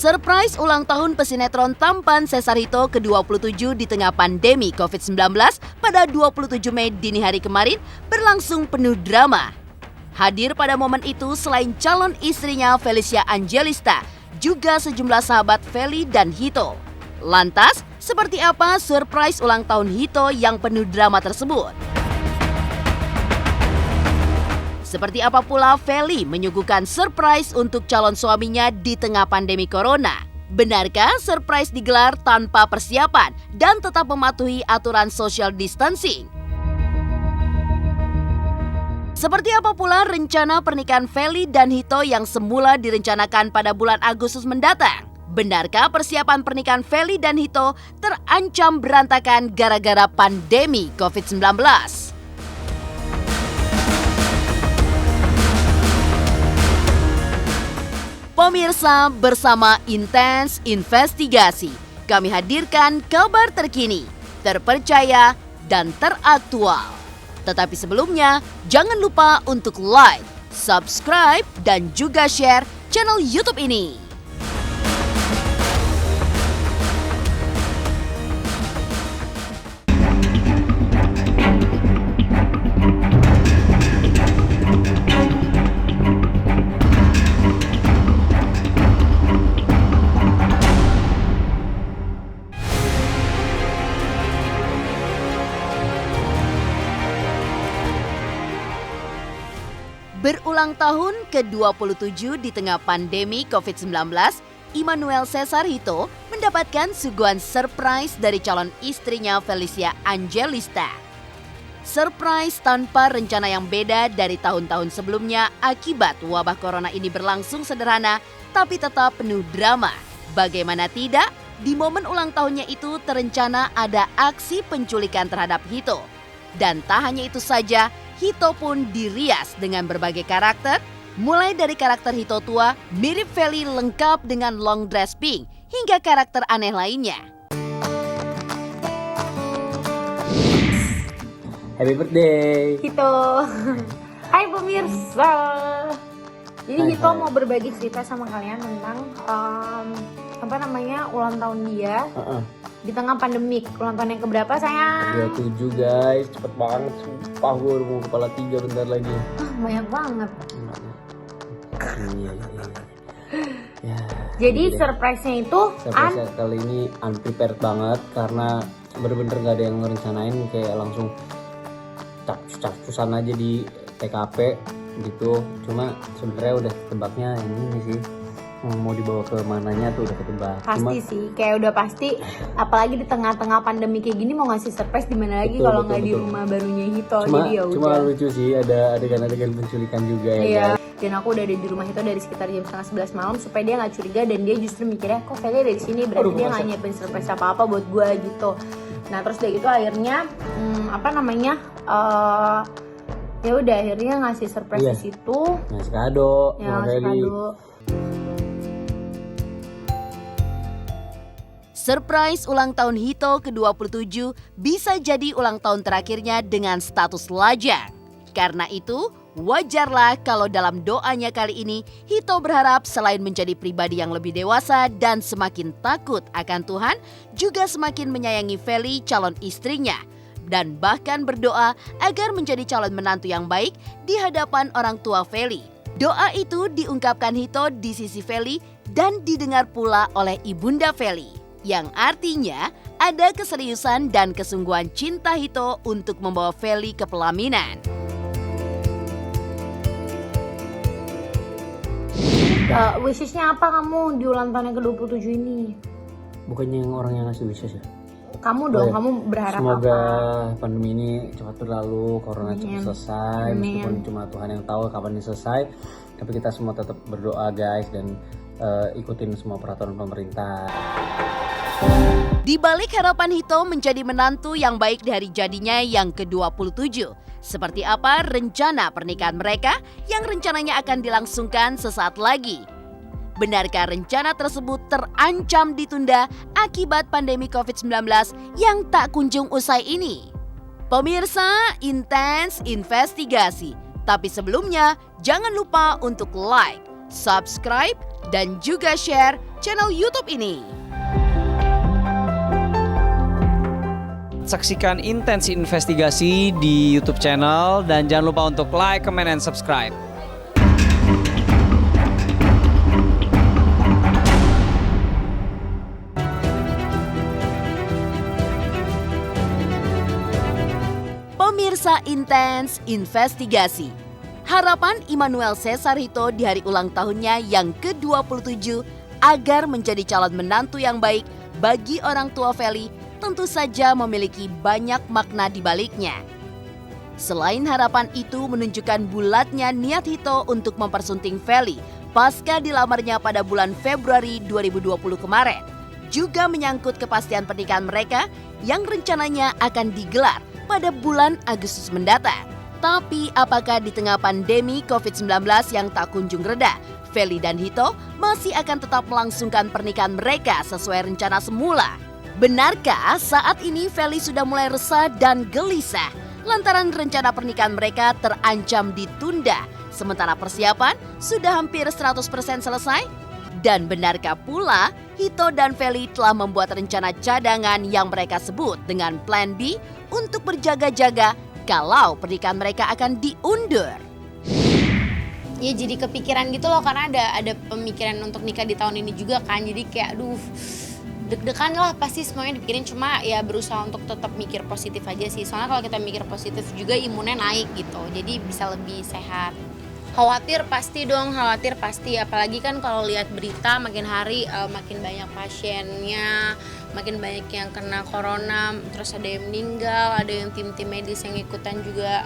Surprise ulang tahun pesinetron tampan Cesar Hito ke-27 di tengah pandemi COVID-19 pada 27 Mei dini hari kemarin berlangsung penuh drama. Hadir pada momen itu selain calon istrinya Felicia Angelista, juga sejumlah sahabat Feli dan Hito. Lantas, seperti apa surprise ulang tahun Hito yang penuh drama tersebut? Seperti apa pula Feli menyuguhkan surprise untuk calon suaminya di tengah pandemi corona? Benarkah surprise digelar tanpa persiapan dan tetap mematuhi aturan social distancing? Seperti apa pula rencana pernikahan Feli dan Hito yang semula direncanakan pada bulan Agustus mendatang? Benarkah persiapan pernikahan Feli dan Hito terancam berantakan gara-gara pandemi COVID-19? Pemirsa, bersama Intens Investigasi, kami hadirkan kabar terkini, terpercaya, dan teraktual. Tetapi sebelumnya, jangan lupa untuk like, subscribe, dan juga share channel YouTube ini. Berulang tahun ke-27 di tengah pandemi COVID-19, Immanuel Cesar Hito mendapatkan suguhan surprise dari calon istrinya Felicia Angelista. Surprise tanpa rencana yang beda dari tahun-tahun sebelumnya akibat wabah corona ini berlangsung sederhana tapi tetap penuh drama. Bagaimana tidak, di momen ulang tahunnya itu terencana ada aksi penculikan terhadap Hito. Dan tak hanya itu saja, Hito pun dirias dengan berbagai karakter, mulai dari karakter Hito tua, mirip Feli lengkap dengan long dress pink, hingga karakter aneh lainnya. Happy birthday Hito. Hai pemirsa. Jadi Hito mau berbagi cerita sama kalian tentang ulang tahun dia di tengah pandemik. Ulang tahun yang keberapa sayang? 27 guys, cepet banget. Sumpah gue udah mau kepala 3 bentar lagi. Banyak banget. Iya. Ya, jadi surprise-nya itu surprise kali ini unprepared banget karena bener-bener gak ada yang ngerencanain, kayak langsung capcusan aja di TKP gitu. Cuma sebenarnya udah ketebaknya yang ini sih, mau dibawa ke mananya tuh udah ketebak. Pasti sih, kayak udah pasti. Apalagi di tengah-tengah pandemi kayak gini mau ngasih surprise di mana lagi kalau nggak di rumah barunya Hito. Jadi ya udah. Cuma lucu sih, ada adegan-adegan penculikan juga ya. Iya. Dan aku udah ada di rumah Hito dari sekitar jam 11 malam supaya dia nggak curiga dan dia justru mikirnya kok Feli ada di sini, berarti dia nggak nyiapin surprise apa-apa buat gue gitu. Nah terus dari itu akhirnya ya udah akhirnya ngasih surprise di situ. Ngasih kado. Ya, ngasih kado. Surprise ulang tahun Hito ke-27 bisa jadi ulang tahun terakhirnya dengan status lajang. Karena itu, wajarlah kalau dalam doanya kali ini Hito berharap selain menjadi pribadi yang lebih dewasa dan semakin takut akan Tuhan, juga semakin menyayangi Feli calon istrinya. Dan bahkan berdoa agar menjadi calon menantu yang baik di hadapan orang tua Feli. Doa itu diungkapkan Hito di sisi Feli dan didengar pula oleh ibunda Feli. Yang artinya ada keseriusan dan kesungguhan cinta Hito untuk membawa Feli ke pelaminan. Wishes-nya apa kamu di ulang tahun yang ke-27 ini? Bukannya yang orang yang ngasih wishes ya? Kamu dong, kamu berharap semoga apa? pandemi ini cepat berlalu, corona cepat selesai. Meskipun cuma Tuhan yang tahu kapan ini selesai, tapi kita semua tetap berdoa guys dan ikutin semua peraturan pemerintah. Di balik harapan Hito menjadi menantu yang baik dari jadinya yang ke-27, seperti apa rencana pernikahan mereka yang rencananya akan dilangsungkan sesaat lagi? Benarkah rencana tersebut terancam ditunda akibat pandemi COVID-19 yang tak kunjung usai ini? Pemirsa, Intens Investigasi. Tapi sebelumnya, jangan lupa untuk like, subscribe, dan juga share channel YouTube ini. Saksikan Intensi Investigasi di YouTube channel dan jangan lupa untuk like, comment, and subscribe. Pemirsa Intens Investigasi, harapan Immanuel Cesar Hito di hari ulang tahunnya yang ke-27 agar menjadi calon menantu yang baik bagi orang tua Feli tentu saja memiliki banyak makna di baliknya. Selain harapan itu menunjukkan bulatnya niat Hito untuk mempersunting Feli pasca dilamarnya pada bulan Februari 2020 kemarin, juga menyangkut kepastian pernikahan mereka yang rencananya akan digelar pada bulan Agustus mendatang. Tapi apakah di tengah pandemi COVID-19 yang tak kunjung reda, Feli dan Hito masih akan tetap melangsungkan pernikahan mereka sesuai rencana semula? Benarkah saat ini Feli sudah mulai resah dan gelisah lantaran rencana pernikahan mereka terancam ditunda sementara persiapan sudah hampir 100% selesai? Dan benarkah pula Hito dan Feli telah membuat rencana cadangan yang mereka sebut dengan Plan B untuk berjaga-jaga kalau pernikahan mereka akan diundur? Ya jadi kepikiran gitu loh, karena ada pemikiran untuk nikah di tahun ini juga kan. Jadi kayak aduh, deg-degan lah pasti semuanya dipikirin, cuma ya berusaha untuk tetap mikir positif aja sih. Soalnya kalau kita mikir positif juga imunnya naik gitu, jadi bisa lebih sehat. Khawatir pasti dong, khawatir pasti. Apalagi kan kalau lihat berita makin hari makin banyak pasiennya, makin banyak yang kena corona, terus ada yang meninggal, ada yang tim-tim medis yang ikutan juga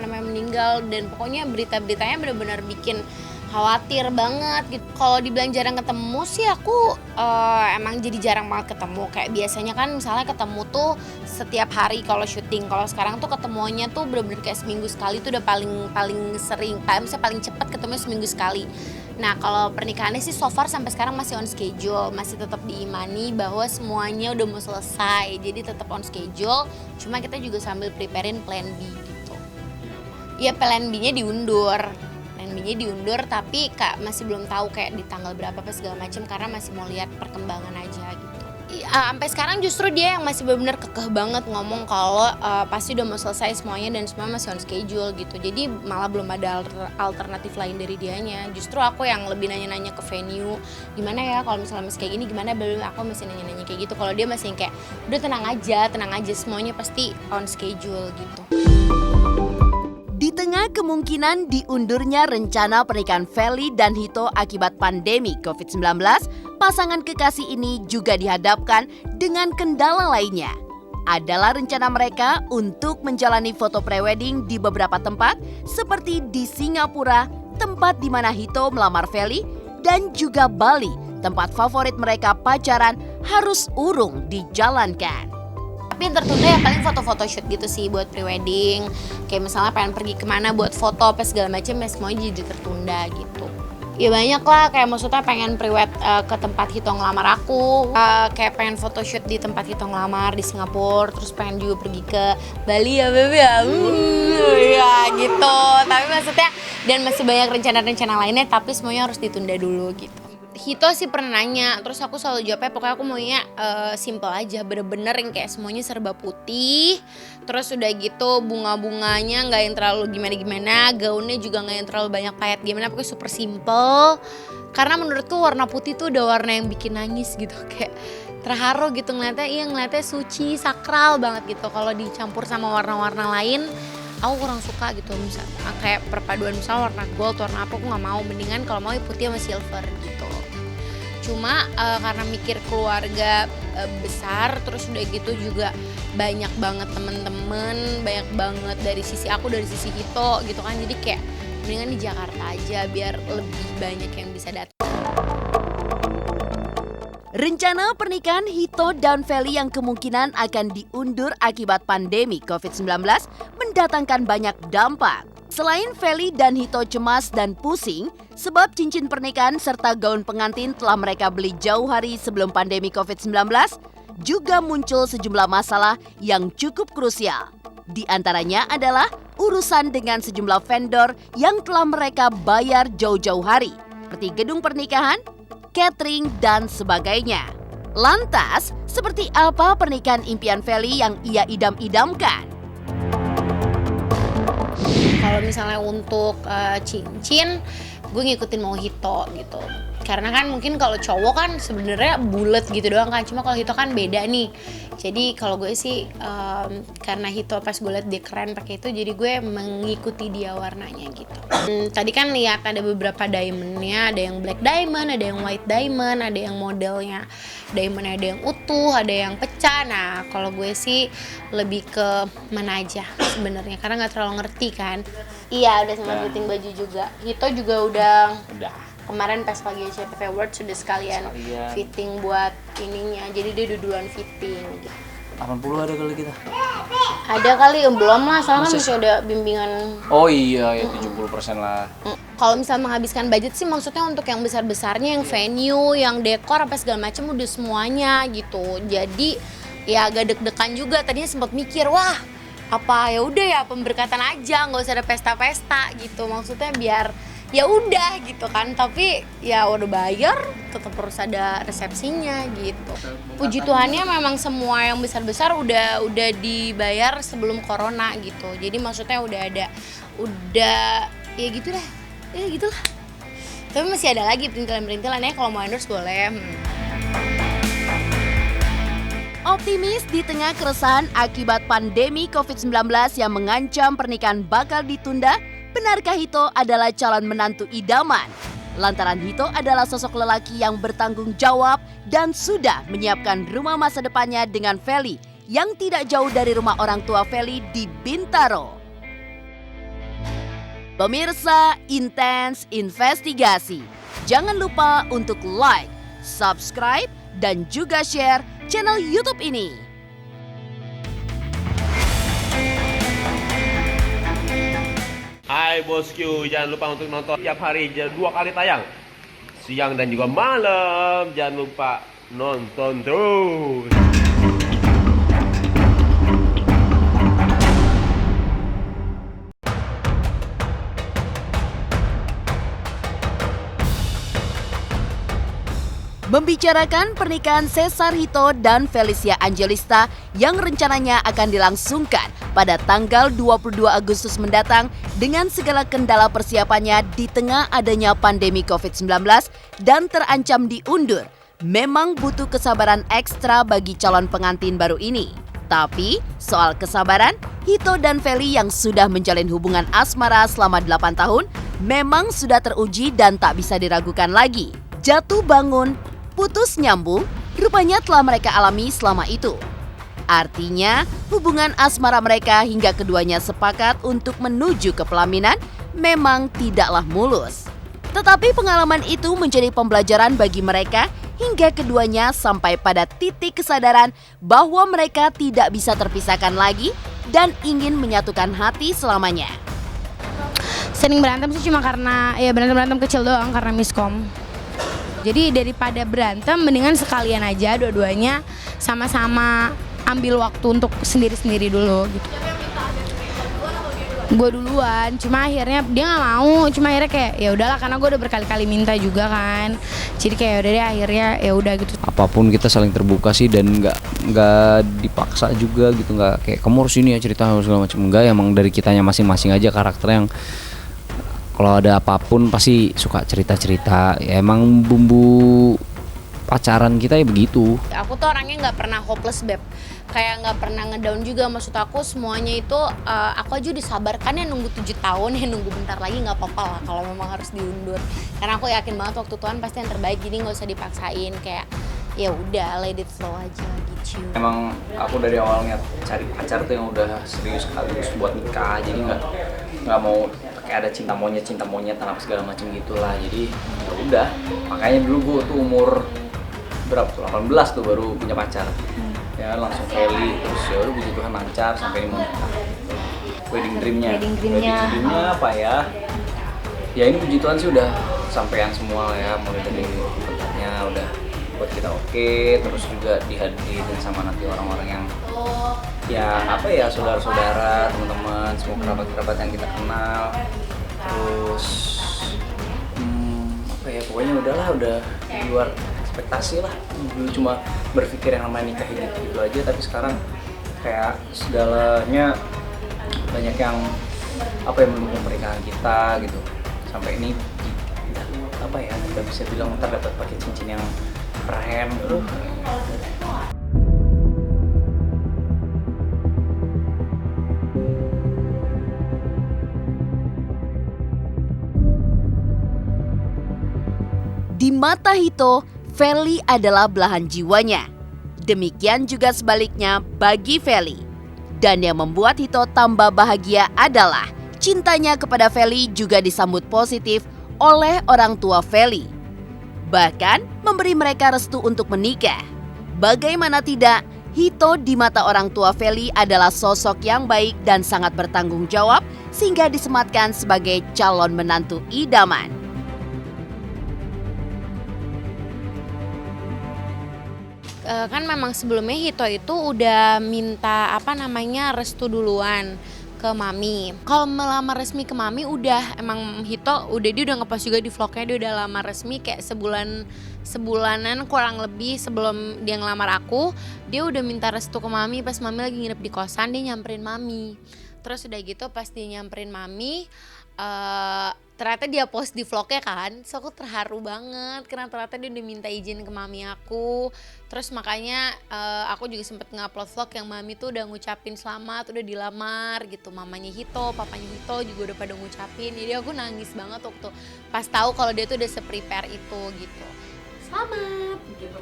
meninggal, dan pokoknya berita-beritanya benar-benar bikin khawatir banget gitu. Kalau dibilang jarang ketemu sih aku emang jadi jarang banget ketemu. Kayak biasanya kan misalnya ketemu tuh setiap hari kalau syuting. Kalau sekarang tuh ketemuannya tuh bener-bener kayak seminggu sekali tuh udah paling sering. Misalnya paling cepat ketemu seminggu sekali. Nah kalau pernikahannya sih so far sampai sekarang masih on schedule. Masih tetap diimani bahwa semuanya udah mau selesai. Jadi tetap on schedule. Cuma kita juga sambil preparein plan B gitu. Ya plan B-nya diundur. B-nya diundur, tapi Kak masih belum tahu kayak di tanggal berapa apa segala macam, karena masih mau lihat perkembangan aja gitu. Sampai sekarang justru dia yang masih benar-benar kekeh banget ngomong kalau pasti udah mau selesai semuanya dan semua masih on schedule gitu. Jadi malah belum ada alternatif lain dari dianya. Justru aku yang lebih nanya-nanya ke venue, gimana ya kalau misalnya masih kayak gini, gimana, belum, aku masih nanya-nanya kayak gitu. Kalau dia masih yang kayak udah tenang aja semuanya pasti on schedule gitu. Di tengah kemungkinan diundurnya rencana pernikahan Feli dan Hito akibat pandemi COVID-19, pasangan kekasih ini juga dihadapkan dengan kendala lainnya. Adalah rencana mereka untuk menjalani foto prewedding di beberapa tempat seperti di Singapura, tempat di mana Hito melamar Feli, dan juga Bali, tempat favorit mereka pacaran harus urung dijalankan. Tapi yang tertunda ya paling foto-foto shoot gitu sih buat prewedding. Kayak misalnya pengen pergi kemana buat foto apa segala macam, ya semuanya jadi tertunda gitu. Ya banyak lah, kayak maksudnya pengen prewed ke tempat Hito ngelamar aku, kayak pengen photoshoot di tempat Hito ngelamar di Singapura, terus pengen juga pergi ke Bali ya bebe ya, ya gitu. Tapi maksudnya dan masih banyak rencana-rencana lainnya, tapi semuanya harus ditunda dulu gitu. Hito sih pernah nanya, terus aku selalu jawabnya pokoknya aku maunya simple aja, bener-bener yang kayak semuanya serba putih. Terus udah gitu bunga-bunganya gak yang terlalu gimana-gimana, gaunnya juga gak yang terlalu banyak payet gimana, pokoknya super simple. Karena menurutku warna putih tuh udah warna yang bikin nangis gitu, kayak terharu gitu ngeliatnya suci, sakral banget gitu. Kalau dicampur sama warna-warna lain, aku kurang suka gitu. Misalnya kayak perpaduan misalnya warna gold, warna apa, aku gak mau. Mendingan kalau mau putih sama silver gitu. Cuma karena mikir keluarga besar, terus udah gitu juga banyak banget temen-temen, banyak banget dari sisi aku, dari sisi Hito gitu kan. Jadi kayak mendingan di Jakarta aja biar lebih banyak yang bisa datang. Rencana pernikahan Hito dan Feli yang kemungkinan akan diundur akibat pandemi COVID-19 mendatangkan banyak dampak. Selain Feli dan Hito cemas dan pusing sebab cincin pernikahan serta gaun pengantin telah mereka beli jauh hari sebelum pandemi COVID-19, juga muncul sejumlah masalah yang cukup krusial. Di antaranya adalah urusan dengan sejumlah vendor yang telah mereka bayar jauh-jauh hari, seperti gedung pernikahan, catering, dan sebagainya. Lantas, seperti apa pernikahan impian Feli yang ia idam-idamkan? Kalau misalnya untuk cincin, gue ngikutin mojito gitu. Karena kan mungkin kalau cowok kan sebenarnya bulat gitu doang kan, cuma kalau Hito kan beda nih. Jadi kalau gue sih karena Hito pas gue liat dia keren pakai itu, jadi gue mengikuti dia warnanya gitu. Tadi kan lihat ada beberapa diamondnya, ada yang black diamond, ada yang white diamond, ada yang modelnya diamondnya ada yang utuh, ada yang pecah. Nah kalau gue sih lebih ke mana aja sebenarnya, karena nggak terlalu ngerti kan. Iya udah sama fitting baju juga. Hito juga udah. Kemarin pas pagi CPV World sudah sekalian fitting buat ininya, jadi dia duluan fitting gitu. 80 ada kali kita? Ada kali, belum lah, soalnya masih ada bimbingan. Oh iya, ya 70% lah. Kalau misalnya menghabiskan budget sih maksudnya untuk yang besar-besarnya, yang venue, yang dekor, apa segala macam udah semuanya gitu. Jadi ya agak deg-degan juga, tadinya sempat mikir, wah apa ya udah ya pemberkatan aja, nggak usah ada pesta-pesta gitu, maksudnya biar ya udah gitu kan, tapi ya udah bayar tetap harus ada resepsinya gitu. Puji Tuhannya memang semua yang besar-besar udah dibayar sebelum corona gitu, jadi maksudnya udah ya gitulah. Tapi masih ada lagi perintilan-perintilan ya, kalau mau endorse boleh. Optimis di tengah keresahan akibat pandemi COVID-19 yang mengancam pernikahan bakal ditunda, benarkah Hito adalah calon menantu idaman? Lantaran Hito adalah sosok lelaki yang bertanggung jawab dan sudah menyiapkan rumah masa depannya dengan Feli yang tidak jauh dari rumah orang tua Feli di Bintaro. Pemirsa Intens Investigasi, jangan lupa untuk like, subscribe, dan juga share channel YouTube ini. Hai bosku, jangan lupa untuk nonton tiap hari 2 kali tayang, siang dan juga malam. Jangan lupa nonton terus. Membicarakan pernikahan Cesar Hito dan Felicia Angelista yang rencananya akan dilangsungkan pada tanggal 22 Agustus mendatang dengan segala kendala persiapannya di tengah adanya pandemi COVID-19 dan terancam diundur, memang butuh kesabaran ekstra bagi calon pengantin baru ini. Tapi soal kesabaran, Hito dan Feli yang sudah menjalin hubungan asmara selama 8 tahun memang sudah teruji dan tak bisa diragukan lagi. Jatuh bangun, putus nyambung, rupanya telah mereka alami selama itu. Artinya, hubungan asmara mereka hingga keduanya sepakat untuk menuju ke pelaminan memang tidaklah mulus. Tetapi pengalaman itu menjadi pembelajaran bagi mereka hingga keduanya sampai pada titik kesadaran bahwa mereka tidak bisa terpisahkan lagi dan ingin menyatukan hati selamanya. Sering berantem sih cuma karena ya berantem kecil doang karena miskom. Jadi daripada berantem, mendingan sekalian aja dua-duanya sama-sama ambil waktu untuk sendiri-sendiri dulu gitu. Gue duluan, cuma akhirnya dia nggak mau, cuma akhirnya kayak ya udahlah karena gue udah berkali-kali minta juga kan. Jadi kayak udah deh akhirnya ya udah gitu. Apapun kita saling terbuka sih dan nggak dipaksa juga gitu, nggak kayak kamu harus ini ya cerita segala macam, enggak, emang dari kitanya masing-masing aja karakter yang kalau ada apapun pasti suka cerita-cerita. Ya emang bumbu pacaran kita ya begitu. Aku tuh orangnya nggak pernah hopeless beb, kayak nggak pernah ngedown juga. Maksud aku semuanya itu aku aja disabarkan ya, nunggu 7 tahun ya, nunggu bentar lagi nggak apa-apa lah kalau memang harus diundur. Karena aku yakin banget waktu Tuhan pasti yang terbaik, jadi nggak usah dipaksain, kayak ya udah let it flow aja gitu. Emang aku dari awalnya cari pacar tuh yang udah serius sekaligus buat nikah, jadi nggak mau kayak ada cinta monyet apa segala macam gitulah. Jadi ya udah, makanya dulu gue tuh umur berapa tuh 18 tuh baru punya pacar. Ya langsung Feli, terus ya udah puji Tuhan lancar sampai ini menikah. Wedding dreamnya apa ya? Ya ini puji Tuhan sih udah sampean semua ya, mulai dari tempatnya udah buat kita oke, terus juga dihadirin sama nanti orang-orang yang ya apa ya, saudara-saudara, teman-teman, semua kerabat-kerabat yang kita kenal. Terus apa ya, pokoknya udahlah udah di luar ekspektasi lah. Dulu cuma berpikir yang namanya nikah gitu aja, tapi sekarang kayak segalanya banyak yang mendukung pernikahan kita gitu. Sampai ini kita bisa bilang ntar dapat pakai cincin yang keren. Di mata Hito, Feli adalah belahan jiwanya. Demikian juga sebaliknya bagi Feli. Dan yang membuat Hito tambah bahagia adalah cintanya kepada Feli juga disambut positif oleh orang tua Feli. Bahkan memberi mereka restu untuk menikah. Bagaimana tidak, Hito di mata orang tua Feli adalah sosok yang baik dan sangat bertanggung jawab sehingga disematkan sebagai calon menantu idaman. Kan memang sebelumnya Hito itu udah minta restu duluan ke mami. Kalau melamar resmi ke mami emang Hito dia udah ngepost juga di vlognya, dia udah lamar resmi kayak sebulanan kurang lebih sebelum dia ngelamar aku. Dia udah minta restu ke mami pas mami lagi nginep di kosan, dia nyamperin mami. Terus udah gitu pas dia nyamperin mami, ternyata dia post di vlognya kan, so aku terharu banget karena ternyata dia udah minta izin ke mami aku. Terus makanya aku juga sempet nge-upload vlog yang mami tuh udah ngucapin selamat, udah dilamar gitu. Mamanya Hito, papanya Hito juga udah pada ngucapin. Jadi aku nangis banget waktu pas tahu kalau dia tuh udah se-prepare itu gitu. Selamat gitu.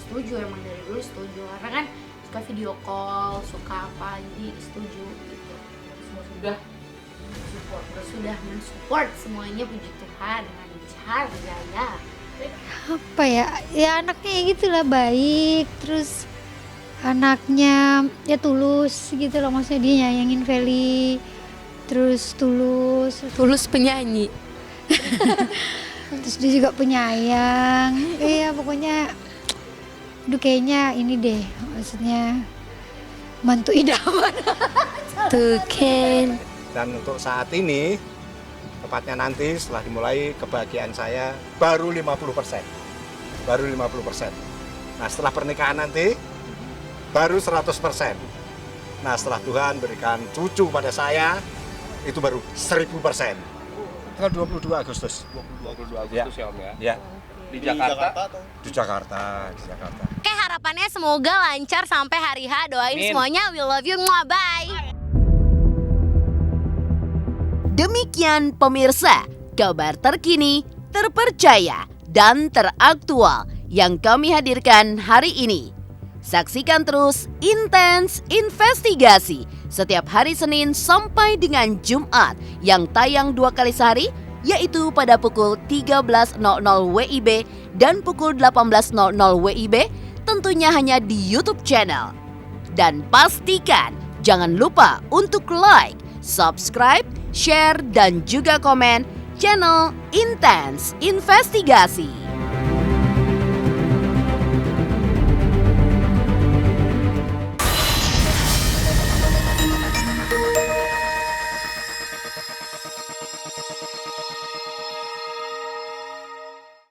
Setuju, emang dari dulu setuju karena kan suka video call, suka apa, jadi setuju gitu. Sudah mensupport semuanya, puji Tuhan, lancar jaya. Apa ya anaknya gitulah, baik, terus anaknya ya tulus gitu loh, maksudnya dia nyayangin Feli, terus tulus penyanyi. Terus dia juga penyayang, pokoknya kayaknya ini deh, maksudnya mantu idaman. Tuh Ken. Dan untuk saat ini, tepatnya nanti setelah dimulai, kebahagiaan saya baru 50%. Baru 50%. Nah setelah pernikahan nanti, baru 100%. Nah setelah Tuhan berikan cucu pada saya, itu baru 1000%. Tanggal 22 Agustus. 22 Agustus ya Om ya? Ya. Di Jakarta? Di Jakarta. Oke, harapannya semoga lancar sampai hari H. Doain Amin. semuanya, we love you, bye. Demikian pemirsa, kabar terkini, terpercaya, dan teraktual yang kami hadirkan hari ini. Saksikan terus Intens Investigasi setiap hari Senin sampai dengan Jumat yang tayang 2 kali sehari, yaitu pada pukul 13.00 WIB dan pukul 18.00 WIB, tentunya hanya di YouTube channel. Dan pastikan jangan lupa untuk like, subscribe, share, dan juga komen channel Intens Investigasi.